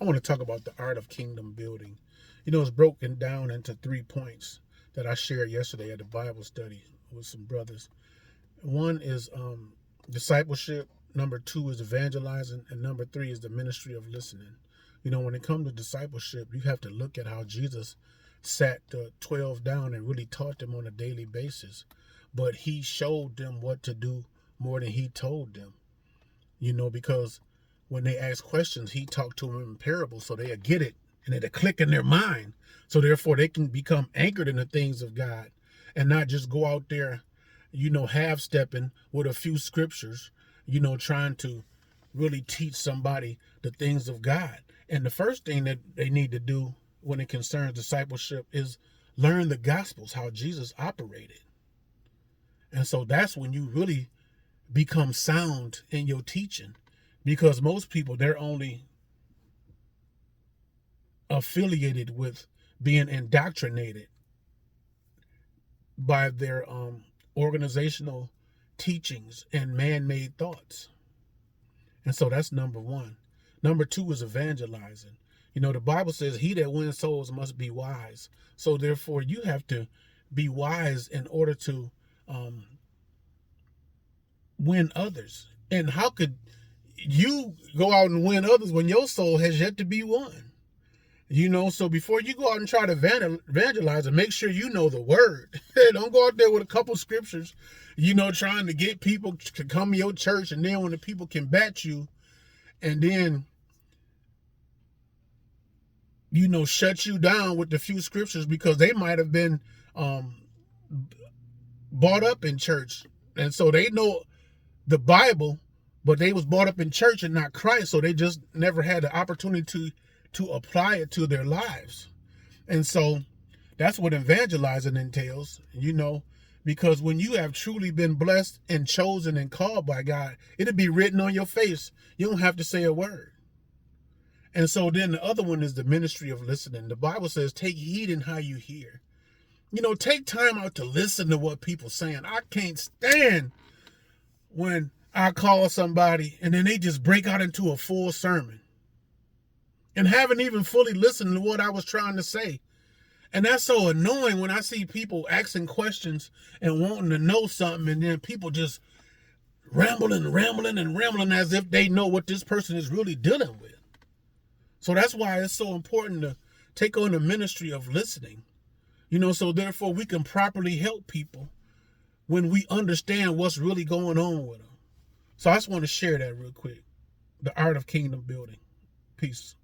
I want to talk about the art of kingdom building. It's broken down into 3 points that I shared yesterday at the Bible study with some brothers. One is discipleship, number two is evangelizing, and number three is the ministry of listening. When it comes to discipleship, you have to look at how Jesus sat the 12 down and really taught them on a daily basis. But he showed them what to do more than he told them, because when they ask questions, he talked to them in parables so they'll get it and it'll click in their mind. So therefore they can become anchored in the things of God and not just go out there, half stepping with a few scriptures, trying to really teach somebody the things of God. And the first thing that they need to do when it concerns discipleship is learn the gospels, how Jesus operated. And so that's when you really become sound in your teaching, because most people, they're only affiliated with being indoctrinated by their organizational teachings and man-made thoughts. And so that's number one. Number two is evangelizing. The Bible says he that wins souls must be wise. So therefore you have to be wise in order to win others. And how could you go out and win others when your soul has yet to be won? So before you go out and try to evangelize, and make sure you know the word. Don't go out there with a couple scriptures, trying to get people to come to your church, and then when the people can bat you, and then shut you down with the few scriptures because they might have been brought up in church, and so they know the Bible, but they was brought up in church and not Christ, so they just never had the opportunity to apply it to their lives. And so that's what evangelizing entails, because when you have truly been blessed and chosen and called by God, it'll be written on your face. You don't have to say a word. And so then the other one is the ministry of listening. The Bible says, take heed in how you hear. Take time out to listen to what people saying. I can't stand when I call somebody and then they just break out into a full sermon and haven't even fully listened to what I was trying to say. And that's so annoying when I see people asking questions and wanting to know something, and then people just rambling as if they know what this person is really dealing with. So that's why it's so important to take on the ministry of listening, so therefore we can properly help people when we understand what's really going on with them. So I just want to share that real quick. The art of kingdom building. Peace.